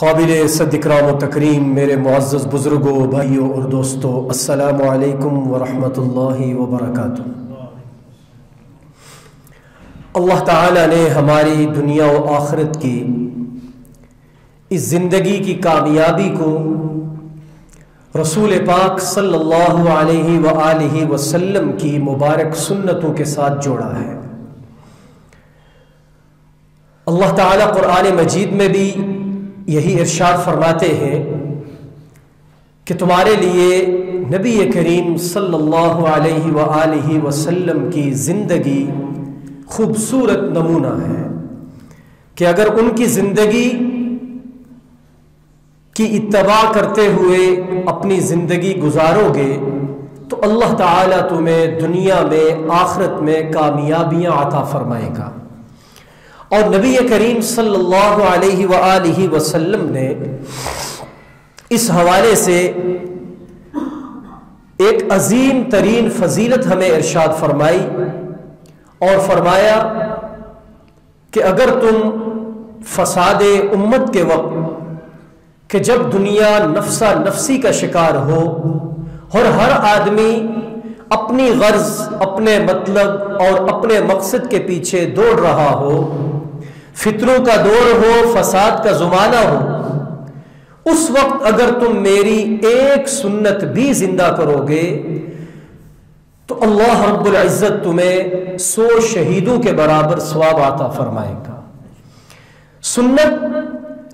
قابل صد اکرام و تکریم میرے معزز بزرگوں، بھائیوں اور دوستوں، السلام علیکم ورحمۃ اللہ وبرکاتہ۔ اللہ تعالیٰ نے ہماری دنیا و آخرت کی اس زندگی کی کامیابی کو رسول پاک صلی اللہ علیہ وآلہ وسلم کی مبارک سنتوں کے ساتھ جوڑا ہے۔ اللہ تعالیٰ قرآن مجید میں بھی یہی ارشاد فرماتے ہیں کہ تمہارے لیے نبی کریم صلی اللہ علیہ وآلہ وسلم کی زندگی خوبصورت نمونہ ہے کہ اگر ان کی زندگی کی اتباع کرتے ہوئے اپنی زندگی گزارو گے تو اللہ تعالیٰ تمہیں دنیا میں آخرت میں کامیابیاں عطا فرمائے گا۔ اور نبی کریم صلی اللہ علیہ وآلہ وسلم نے اس حوالے سے ایک عظیم ترین فضیلت ہمیں ارشاد فرمائی اور فرمایا کہ اگر تم فساد امت کے وقت کہ جب دنیا نفسا نفسی کا شکار ہو اور ہر آدمی اپنی غرض، اپنے مطلب اور اپنے مقصد کے پیچھے دوڑ رہا ہو، فتنوں کا دور ہو، فساد کا زمانہ ہو، اس وقت اگر تم میری ایک سنت بھی زندہ کرو گے تو اللہ رب العزت تمہیں 100 شہیدوں کے برابر ثواب عطا فرمائے گا۔ سنت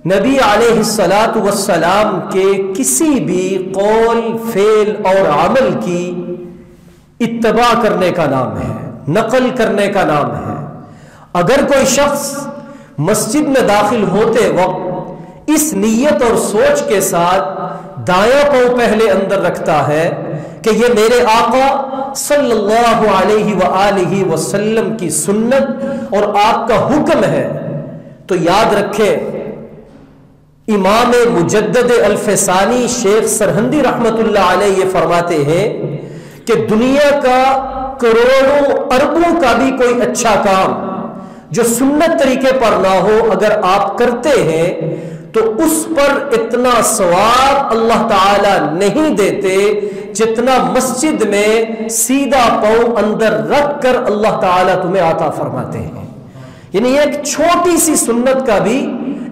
نبی علیہ الصلاۃ والسلام کے کسی بھی قول، فعل اور عمل کی اتباع کرنے کا نام ہے، نقل کرنے کا نام ہے۔ اگر کوئی شخص مسجد میں داخل ہوتے وقت اس نیت اور سوچ کے ساتھ دایاں پاؤں پہلے اندر رکھتا ہے کہ یہ میرے آقا صلی اللہ علیہ وآلہ وسلم کی سنت اور آپ کا حکم ہے، تو یاد رکھے امام مجدد الفسانی شیخ سرہندی رحمت اللہ علیہ یہ فرماتے ہیں کہ دنیا کا کروڑوں اربوں کا بھی کوئی اچھا کام جو سنت طریقے پر نہ ہو اگر آپ کرتے ہیں تو اس پر اتنا ثواب اللہ تعالی نہیں دیتے جتنا مسجد میں سیدھا پاؤں اندر رکھ کر اللہ تعالی تمہیں عطا فرماتے ہیں۔ یعنی ایک چھوٹی سی سنت کا بھی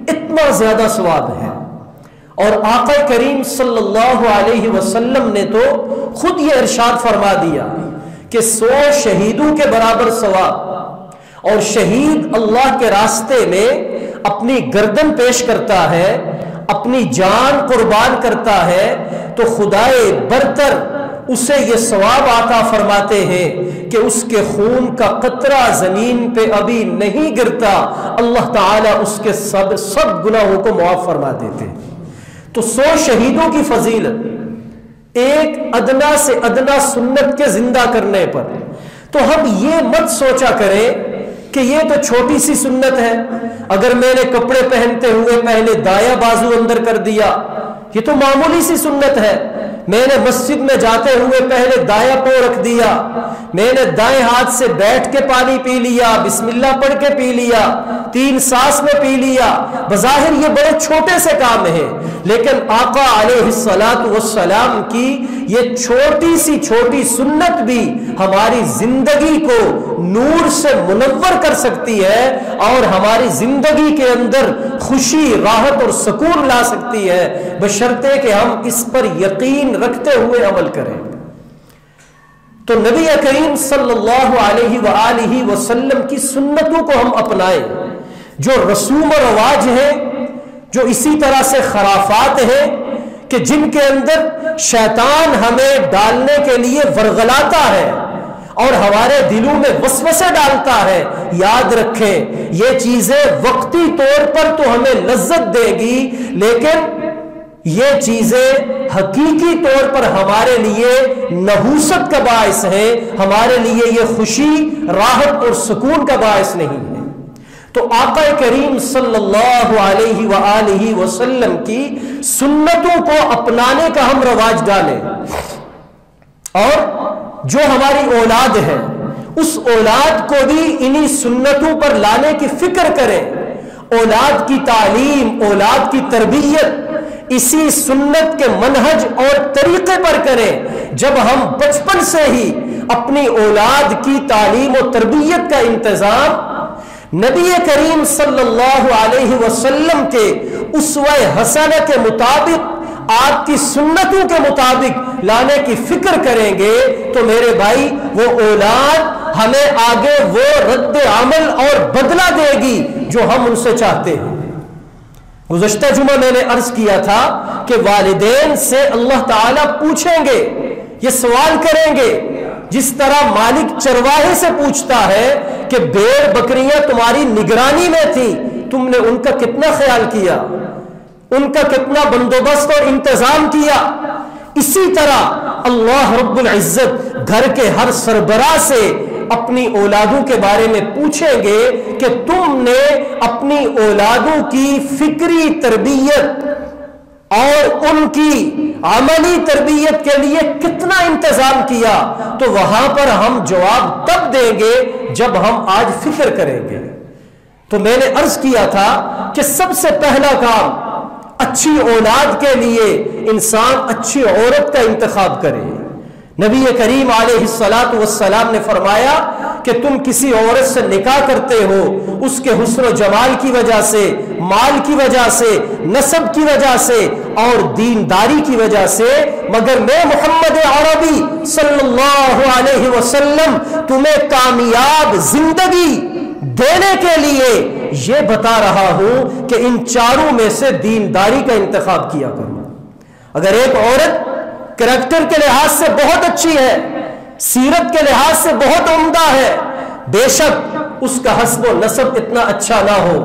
اتنا زیادہ ثواب ہے۔ اور آقا کریم صلی اللہ علیہ وسلم نے تو خود یہ ارشاد فرما دیا کہ 100 شہیدوں کے برابر ثواب، اور شہید اللہ کے راستے میں اپنی گردن پیش کرتا ہے، اپنی جان قربان کرتا ہے تو خدائے برتر اسے یہ ثواب عطا فرماتے ہیں کہ اس کے خون کا قطرہ زمین پہ ابھی نہیں گرتا، اللہ تعالیٰ اس کے سب گناہوں کو معاف فرما دیتے۔ تو 100 شہیدوں کی فضیلت ایک ادنا سے ادنا سنت کے زندہ کرنے پر، تو ہم یہ مت سوچا کریں کہ یہ تو چھوٹی سی سنت ہے، اگر میں نے کپڑے پہنتے ہوئے پہلے دایاں بازو اندر کر دیا یہ تو معمولی سی سنت ہے، میں نے مسجد میں جاتے ہوئے پہلے دایاں پاؤں رکھ دیا، میں نے دائیں ہاتھ سے بیٹھ کے پانی پی لیا، بسم اللہ پڑھ کے پی لیا، 3 سانس میں پی لیا، بظاہر یہ بڑے چھوٹے سے کام ہیں، لیکن آقا علیہ الصلاۃ والسلام کی یہ چھوٹی سی چھوٹی سنت بھی ہماری زندگی کو نور سے منور کر سکتی ہے اور ہماری زندگی کے اندر خوشی، راحت اور سکون لا سکتی ہے، بشرطے کہ ہم اس پر یقین رکھتے ہوئے عمل کریں۔ تو نبی کریم صلی اللہ علیہ وآلہ وسلم کی سنتوں کو ہم اپنائیں، جو رسوم و رواج ہیں، جو اسی طرح سے خرافات ہیں کہ جن کے اندر شیطان ہمیں ڈالنے کے لیے ورغلاتا ہے اور ہمارے دلوں میں وسوسے ڈالتا ہے، یاد رکھیں یہ چیزیں وقتی طور پر تو ہمیں لذت دے گی، لیکن یہ چیزیں حقیقی طور پر ہمارے لیے نحوست کا باعث ہے، ہمارے لیے یہ خوشی، راحت اور سکون کا باعث نہیں ہے۔ تو آقا کریم صلی اللہ علیہ وآلہ وسلم کی سنتوں کو اپنانے کا ہم رواج ڈالیں، اور جو ہماری اولاد ہے اس اولاد کو بھی انہی سنتوں پر لانے کی فکر کریں اولاد کی تعلیم، اولاد کی تربیت اسی سنت کے منہج اور طریقے پر کریں. جب ہم بچپن سے ہی اپنی اولاد کی تعلیم و تربیت کا انتظام نبی کریم صلی اللہ علیہ وسلم کے اسوہ حسنہ کے مطابق، آپ کی سنتوں کے مطابق لانے کی فکر کریں گے تو میرے بھائی وہ اولاد ہمیں آگے وہ رد عمل اور بدلہ دے گی جو ہم ان سے چاہتے ہیں. گزشتہ جمعہ میں نے عرض کیا تھا کہ والدین سے اللہ تعالیٰ پوچھیں گے، یہ سوال کریں گے جس طرح مالک چرواہے سے پوچھتا ہے کہ بھیڑ بکریاں تمہاری نگرانی میں تھیں، تم نے ان کا کتنا خیال کیا، ان کا کتنا بندوبست اور انتظام کیا. اسی طرح اللہ رب العزت گھر کے ہر سربراہ سے اپنی اولادوں کے بارے میں پوچھیں گے کہ تم نے اپنی اولادوں کی فکری تربیت اور ان کی عملی تربیت کے لیے کتنا انتظام کیا. تو وہاں پر ہم جواب تب دیں گے جب ہم آج فکر کریں گے. تو میں نے عرض کیا تھا کہ سب سے پہلا کام اچھی اولاد کے لیے انسان اچھی عورت کا انتخاب کرے. نبی کریم علیہ الصلاۃ والسلام نے فرمایا کہ تم کسی عورت سے نکاح کرتے ہو اس کے حسن و جمال کی وجہ سے، مال کی وجہ سے، نسب کی وجہ سے اور دینداری کی وجہ سے، مگر میں محمد عربی صلی اللہ علیہ وسلم تمہیں کامیاب زندگی دینے کے لیے یہ بتا رہا ہوں کہ ان چاروں میں سے دینداری کا انتخاب کیا کرو. اگر ایک عورت کریکٹر کے لحاظ سے بہت اچھی ہے، سیرت کے لحاظ سے بہت عمدہ ہے، بے شک اس کا حسب و نسب اتنا اچھا نہ ہو،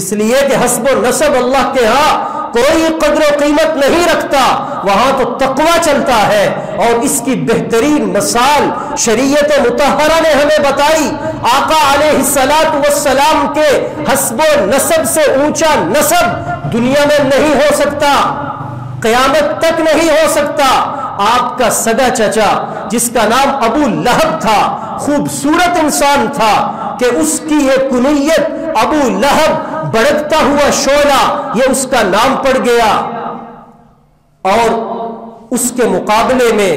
اس لیے کہ حسب و نسب اللہ کے ہاں کوئی قدر و قیمت نہیں رکھتا، وہاں تو تقوی چلتا ہے. اور اس کی بہترین مثال شریعت مطہرہ نے ہمیں بتائی. آقا علیہ الصلاۃ والسلام کے حسب و نسب سے اونچا نسب دنیا میں نہیں ہو سکتا، قیامت تک نہیں ہو سکتا. آپ کا سگا چچا جس کا نام ابو لہب تھا، خوبصورت انسان تھا کہ اس کی یہ کنیت ابو لہب بڑکتا ہوا شعلہ یہ اس کا نام پڑ گیا. اور اس کے مقابلے میں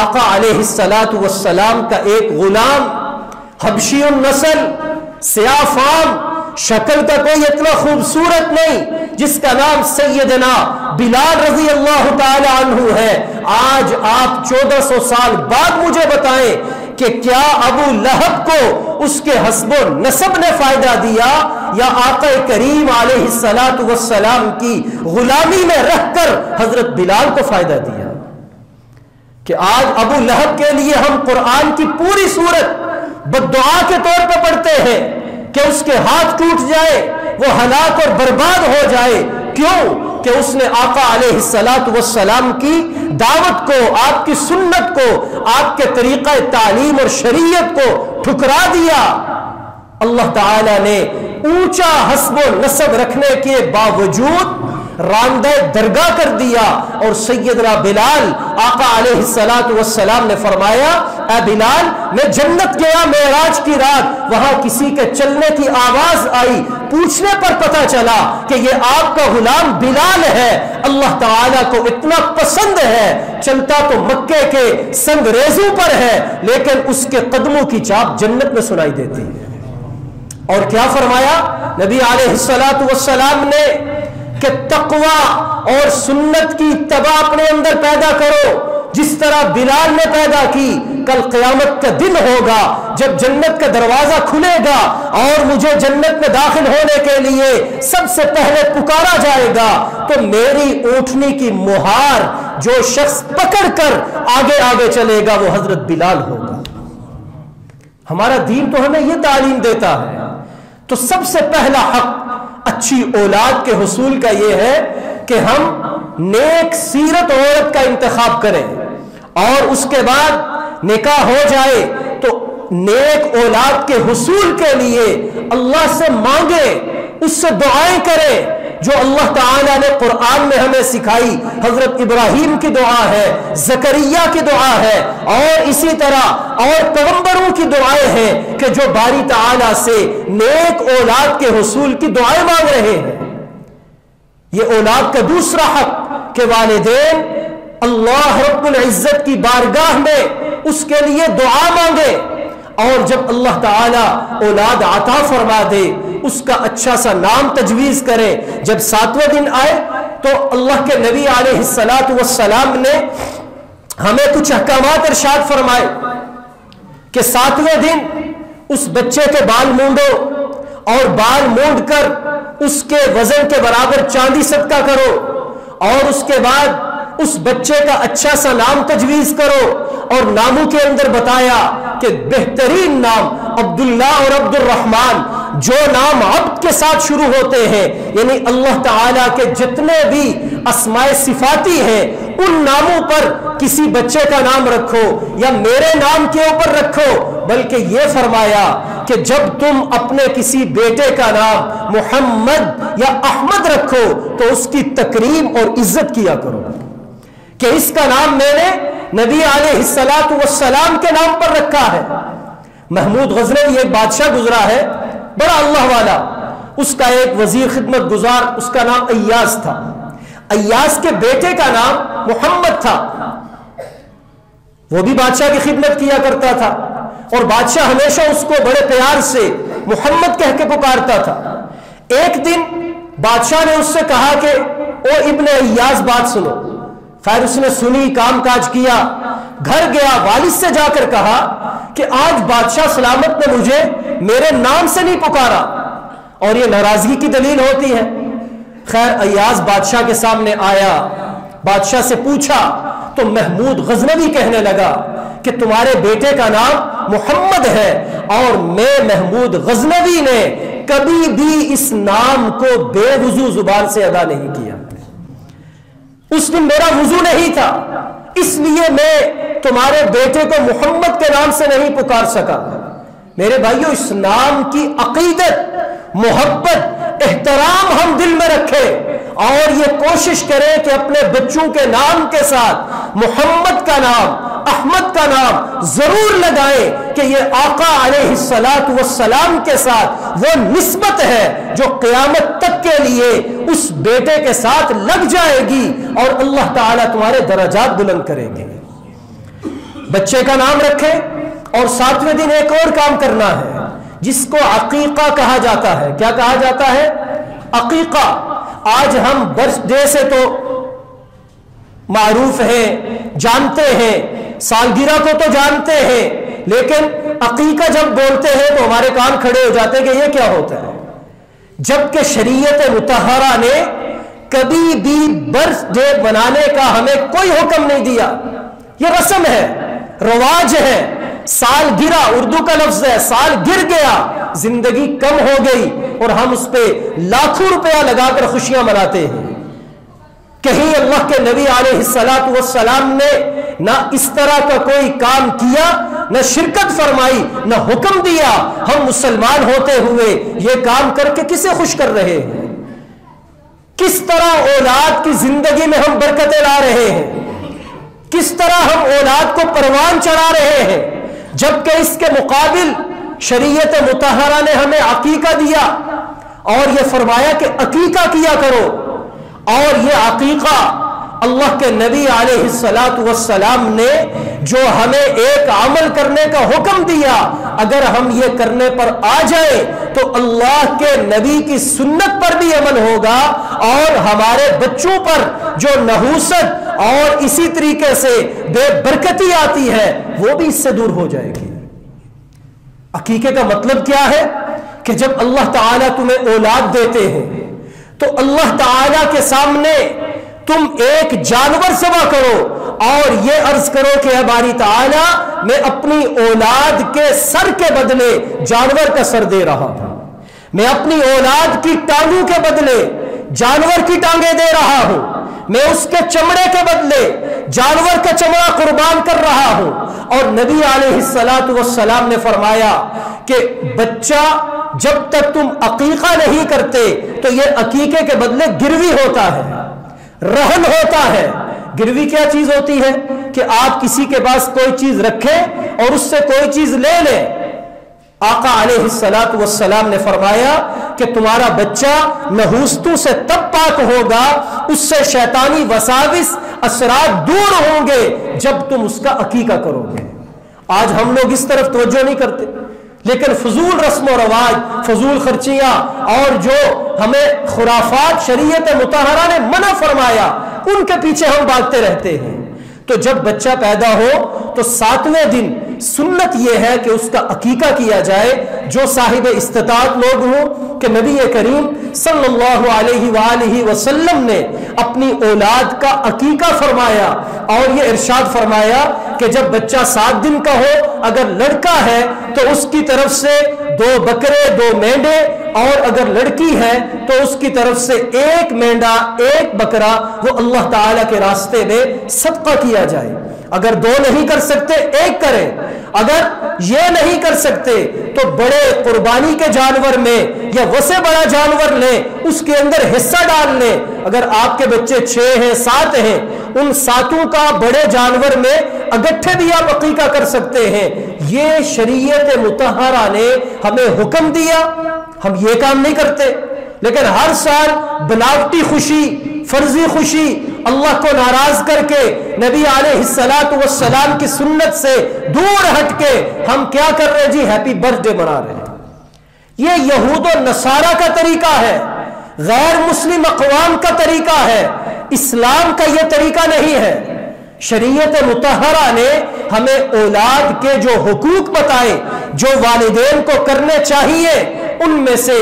آقا علیہ الصلاۃ والسلام کا ایک غلام حبشی النسل، سیاہ فام، شکل کا کوئی اتنا خوبصورت نہیں، جس کا نام سیدنا بلال رضی اللہ تعالی عنہ ہے. آج آپ 1400 سال بعد مجھے بتائیں کہ کیا ابو لہب کو اس کے حسب و نسب نے فائدہ دیا یا آقا کریم علیہ الصلاۃ والسلام کی غلامی میں رہ کر حضرت بلال کو فائدہ دیا؟ کہ آج ابو لہب کے لیے ہم قرآن کی پوری سورت بددعا کے طور پر پڑھتے ہیں کہ اس کے ہاتھ ٹوٹ جائے، وہ ہلاک اور برباد ہو جائے. کیوں؟ کہ اس نے آقا علیہ الصلاۃ والسلام کی دعوت کو، آپ کی سنت کو، آپ کے طریقہ تعلیم اور شریعت کو ٹھکرا دیا. اللہ تعالی نے اونچا حسب و نسب رکھنے کے باوجود راندہ درگاہ کر دیا. اور سیدنا بلال، آقا علیہ الصلاۃ والسلام نے فرمایا اے بلال، میں جنت گیا معراج کی رات، وہاں کسی کے چلنے کی آواز آئی، پوچھنے پر پتہ چلا کہ یہ آپ کا غلام بلال ہے. اللہ تعالیٰ کو اتنا پسند ہے، چلتا تو مکے کے سنگریزوں پر ہے لیکن اس کے قدموں کی چاپ جنت میں سنائی دیتی ہے. اور کیا فرمایا نبی علیہ الصلاۃ والسلام نے کہ تقوی اور سنت کی اتباع اپنے اندر پیدا کرو جس طرح بلال نے پیدا کی. کل قیامت کا دن ہوگا جب جنت کا دروازہ کھلے گا اور مجھے جنت میں داخل ہونے کے لیے سب سے پہلے پکارا جائے گا تو میری اونٹنی کی مہار جو شخص پکڑ کر آگے آگے چلے گا وہ حضرت بلال ہوگا. ہمارا دین تو ہمیں یہ تعلیم دیتا ہے. تو سب سے پہلا حق اچھی اولاد کے حصول کا یہ ہے کہ ہم نیک سیرت عورت کا انتخاب کریں اور اس کے بعد نکاح ہو جائے تو نیک اولاد کے حصول کے لیے اللہ سے مانگے، اس سے دعائیں کریں. جو اللہ تعالیٰ نے قرآن میں ہمیں سکھائی، حضرت ابراہیم کی دعا ہے، زکریا کی دعا ہے، اور اسی طرح اور پیغمبروں کی دعائیں ہیں کہ جو باری تعالیٰ سے نیک اولاد کے حصول کی دعائیں مانگ رہے ہیں۔ یہ اولاد کا دوسرا حق کہ والدین اللہ رب العزت کی بارگاہ میں اس کے لیے دعا مانگے، اور جب اللہ تعالیٰ اولاد عطا فرما دے اس کا اچھا سا نام تجویز کرے۔ جب 7واں دن آئے تو اللہ کے نبی علیہ السلام نے ہمیں کچھ احکامات ارشاد فرمائے کہ 7واں دن اس بچے کے بال مونڈو، اور بال مونڈ کر اس کے وزن کے برابر چاندی صدقہ کرو، اور اس کے بعد اس بچے کا اچھا سا نام تجویز کرو۔ اور ناموں کے اندر بتایا کہ بہترین نام عبداللہ اور عبد الرحمن، جو نام عبد کے ساتھ شروع ہوتے ہیں، یعنی اللہ تعالیٰ کے جتنے بھی اسماء صفاتی ہیں ان ناموں پر کسی بچے کا نام رکھو یا میرے نام کے اوپر رکھو۔ بلکہ یہ فرمایا کہ جب تم اپنے کسی بیٹے کا نام محمد یا احمد رکھو تو اس کی تکریم اور عزت کیا کرو کہ اس کا نام میں نے نبی علیہ السلام کے نام پر رکھا ہے۔ محمود غزنوی ایک بادشاہ گزرا ہے، بڑا اللہ والا، اس کا ایک وزیر خدمت گزار، اس کا نام ایاز تھا۔ ایاز کے بیٹے کا نام محمد تھا، وہ بھی بادشاہ کی خدمت کیا کرتا تھا، اور بادشاہ ہمیشہ اس کو بڑے پیار سے محمد کہہ کے پکارتا تھا۔ ایک دن بادشاہ نے اس سے کہا کہ او ابن ایاز بات سنو۔ خیر اس نے سنی، کام کاج کیا، گھر گیا، والد سے جا کر کہا کہ آج بادشاہ سلامت نے مجھے میرے نام سے نہیں پکارا، اور یہ ناراضگی کی دلیل ہوتی ہے۔ خیر ایاز بادشاہ کے سامنے آیا، بادشاہ سے پوچھا تو محمود غزنوی کہنے لگا کہ تمہارے بیٹے کا نام محمد ہے، اور میں محمود غزنوی نے کبھی بھی اس نام کو بے وضو زبان سے ادا نہیں کیا، اس دن میرا وضو نہیں تھا، اس لیے میں تمہارے بیٹے کو محمد کے نام سے نہیں پکار سکا۔ میرے بھائیو، اس نام کی عقیدت، محبت، احترام ہم دل میں رکھیں، اور یہ کوشش کریں کہ اپنے بچوں کے نام کے ساتھ محمد کا نام، احمد کا نام ضرور لگائیں کہ یہ آقا علیہ السلام کے ساتھ وہ نسبت ہے جو قیامت تک کے لیے اس بیٹے کے ساتھ لگ جائے گی، اور اللہ تعالیٰ تمہارے درجات بلند کریں گے۔ بچے کا نام رکھیں، اور 7ویں دن ایک اور کام کرنا ہے جس کو عقیقہ کہا جاتا ہے۔ کیا کہا جاتا ہے؟ عقیقہ۔ آج ہم برتھ ڈے سے تو معروف ہیں، جانتے ہیں، سالگرہ کو تو جانتے ہیں، لیکن عقیقہ جب بولتے ہیں تو ہمارے کان کھڑے ہو جاتے ہیں کہ یہ کیا ہوتا ہے، جبکہ شریعت مطہرہ نے کبھی بھی برتھ ڈے منانے کا ہمیں کوئی حکم نہیں دیا۔ یہ رسم ہے، رواج ہے، سالگرہ اردو کا لفظ ہے، سال گر گیا، زندگی کم ہو گئی، اور ہم اس پہ لاکھوں روپیہ لگا کر خوشیاں مناتے ہیں۔ کہیں اللہ کے نبی علیہ السلام نے نہ اس طرح کا کوئی کام کیا، نہ شرکت فرمائی، نہ حکم دیا۔ ہم مسلمان ہوتے ہوئے یہ کام کر کے کسے خوش کر رہے ہیں؟ کس طرح اولاد کی زندگی میں ہم برکتیں لا رہے ہیں، کس طرح ہم اولاد کو پروان چڑھا رہے ہیں، جبکہ اس کے مقابل شریعت مطہرہ نے ہمیں عقیقہ دیا، اور یہ فرمایا کہ عقیقہ کیا کرو۔ اور یہ عقیقہ اللہ کے نبی علیہ السلام نے جو ہمیں ایک عمل کرنے کا حکم دیا، اگر ہم یہ کرنے پر آ جائیں تو اللہ کے نبی کی سنت پر بھی عمل ہوگا، اور ہمارے بچوں پر جو نحوست اور اسی طریقے سے بے برکتی آتی ہے وہ بھی اس سے دور ہو جائے گی۔ عقیقے کا مطلب کیا ہے کہ جب اللہ تعالیٰ تمہیں اولاد دیتے ہیں تو اللہ تعالیٰ کے سامنے تم ایک جانور ذبح کرو اور یہ عرض کرو کہ اے باری تعالیٰ میں اپنی اولاد کے سر کے بدلے جانور کا سر دے رہا ہوں، میں اپنی اولاد کی ٹانگوں کے بدلے جانور کی ٹانگیں دے رہا ہوں، میں اس کے چمڑے کے بدلے جانور کا چمڑا قربان کر رہا ہوں. اور نبی علیہ السلام نے فرمایا کہ بچہ جب تک تم عقیقہ نہیں کرتے تو یہ عقیقے کے بدلے گروی ہوتا ہے، رہن ہوتا ہے. گروی کیا چیز ہوتی ہے کہ آپ کسی کے پاس کوئی چیز رکھیں اور اس سے کوئی چیز لے لیں. آقا علیہ السلام نے فرمایا کہ تمہارا بچہ نحوستوں سے تب پاک ہوگا، اس سے شیطانی وساوس اثرات دور ہوں گے جب تم اس کا عقیقہ کرو گے. آج ہم لوگ اس طرف توجہ نہیں کرتے، لیکن فضول رسم و رواج، فضول خرچیاں اور جو ہمیں خرافات شریعت مطہرہ نے منع فرمایا ان کے پیچھے ہم بھاگتے رہتے ہیں. تو جب بچہ پیدا ہو تو 7ویں دن سنت یہ ہے کہ اس کا عقیقہ کیا جائے. جو صاحب استطاعت لوگ ہوں کہ نبی کریم صلی اللہ علیہ وآلہ وسلم نے اپنی اولاد کا عقیقہ فرمایا اور یہ ارشاد فرمایا کہ جب بچہ 7 دن کا ہو، اگر لڑکا ہے تو اس کی طرف سے 2 بکرے 2 مینڈے، اور اگر لڑکی ہے تو اس کی طرف سے 1 مینڈا 1 بکرا وہ اللہ تعالی کے راستے میں صدقہ کیا جائے. اگر 2 نہیں کر سکتے 1 کریں. اگر یہ نہیں کر سکتے تو بڑے قربانی کے جانور میں یا وہ سے بڑا جانور لیں، اس کے اندر حصہ ڈال لیں. اگر آپ کے بچے 6 ہیں 7 ہیں، ان 7 کا بڑے جانور میں اگٹھے بھی آپ عقیقہ کر سکتے ہیں. یہ شریعت مطہرہ نے ہمیں حکم دیا، ہم یہ کام نہیں کرتے. لیکن ہر سال بناوٹی خوشی، فرضی خوشی، اللہ کو ناراض کر کے نبی علیہ السلام کی سنت سے دور ہٹ کے ہم کیا کر رہے جی؟ ہیپی برتھ ڈے منا رہے ہیں. یہ یہود و نصارہ کا طریقہ ہے، غیر مسلم اقوام کا طریقہ ہے، اسلام کا یہ طریقہ نہیں ہے. شریعت مطہرہ نے ہمیں اولاد کے جو حقوق بتائے، جو والدین کو کرنے چاہیے، ان میں سے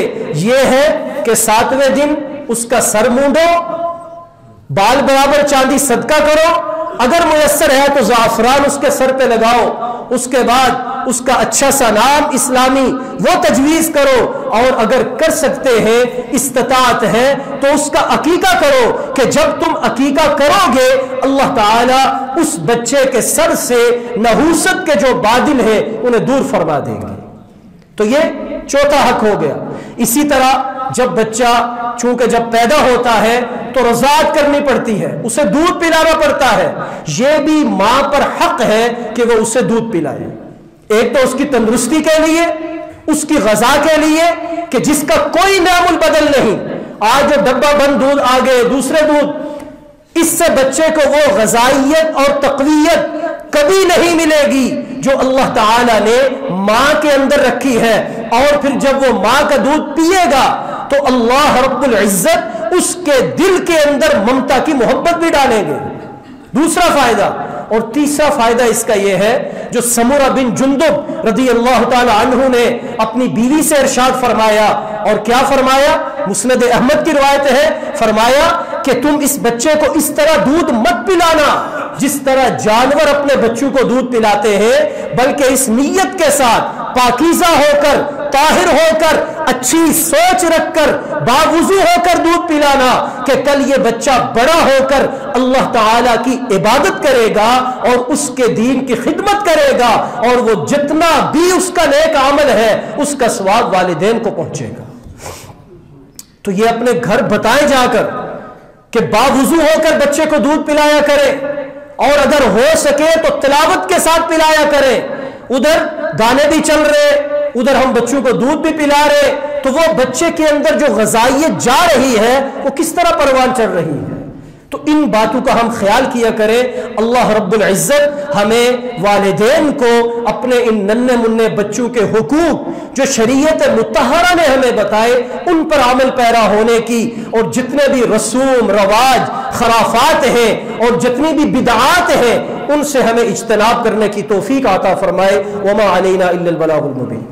یہ ہے کہ 7ویں دن اس کا سر مونڈو، بال برابر چاندی صدقہ کرو، اگر میسر ہے تو زعفران اس کے سر پہ لگاؤ، اس کے بعد اس کا اچھا سا نام اسلامی وہ تجویز کرو، اور اگر کر سکتے ہیں استطاعت ہے تو اس کا عقیقہ کرو کہ جب تم عقیقہ کرو گے اللہ تعالیٰ اس بچے کے سر سے نحوست کے جو بادل ہیں انہیں دور فرما دیں گے. تو یہ چوتھا حق ہو گیا. اسی طرح جب بچہ چونکہ جب پیدا ہوتا ہے تو رضاعت کرنی پڑتی ہے، اسے دودھ پلانا پڑتا ہے. یہ بھی ماں پر حق ہے کہ وہ اسے دودھ پلائے. ایک تو اس کی تندرستی کے لیے، اس کی غذا کے لیے کہ جس کا کوئی نام البدل نہیں. آج جو ڈبہ بند دودھ آ گئے، دوسرے دودھ، اس سے بچے کو وہ غذائیت اور تقویت کبھی نہیں ملے گی جو اللہ تعالی نے ماں کے اندر رکھی ہے. اور پھر جب وہ ماں کا دودھ پیے گا تو اللہ رب العزت اس کے دل کے اندر ممتا کی محبت بھی ڈالیں گے. دوسرا فائدہ. اور تیسرا فائدہ اس کا یہ ہے جو سمرہ بن جندب رضی اللہ تعالی عنہ نے اپنی بیوی سے ارشاد فرمایا. اور کیا فرمایا؟ مسند احمد کی روایت ہے، فرمایا کہ تم اس بچے کو اس طرح دودھ مت پلانا جس طرح جانور اپنے بچوں کو دودھ پلاتے ہیں، بلکہ اس نیت کے ساتھ پاکیزہ ہو کر، طاہر ہو کر، اچھی سوچ رکھ کر، باوضو ہو کر دودھ پلانا کہ کل یہ بچہ بڑا ہو کر اللہ تعالی کی عبادت کرے گا اور اس کے دین کی خدمت کرے گا، اور وہ جتنا بھی اس کا نیک عمل ہے اس کا ثواب والدین کو پہنچے گا. تو یہ اپنے گھر بتائیں جا کر کہ باوضو ہو کر بچے کو دودھ پلایا کرے، اور اگر ہو سکے تو تلاوت کے ساتھ پلایا کرے. ادھر گانے بھی چل رہے، ادھر ہم بچوں کو دودھ بھی پلا رہے، تو وہ بچے کے اندر جو غذائیت جا رہی ہے وہ کس طرح پروان چڑھ رہی ہے. تو ان باتوں کا ہم خیال کیا کریں. اللہ رب العزت ہمیں والدین کو اپنے ان ننھے منھے بچوں کے حقوق جو شریعت مطہرہ نے ہمیں بتائے ان پر عمل پیرا ہونے کی، اور جتنے بھی رسوم رواج خرافات ہیں اور جتنی بھی بدعات ہیں ان سے ہمیں اجتناب کرنے کی توفیق عطا فرمائے. وما علینا الا البلاغ المبین.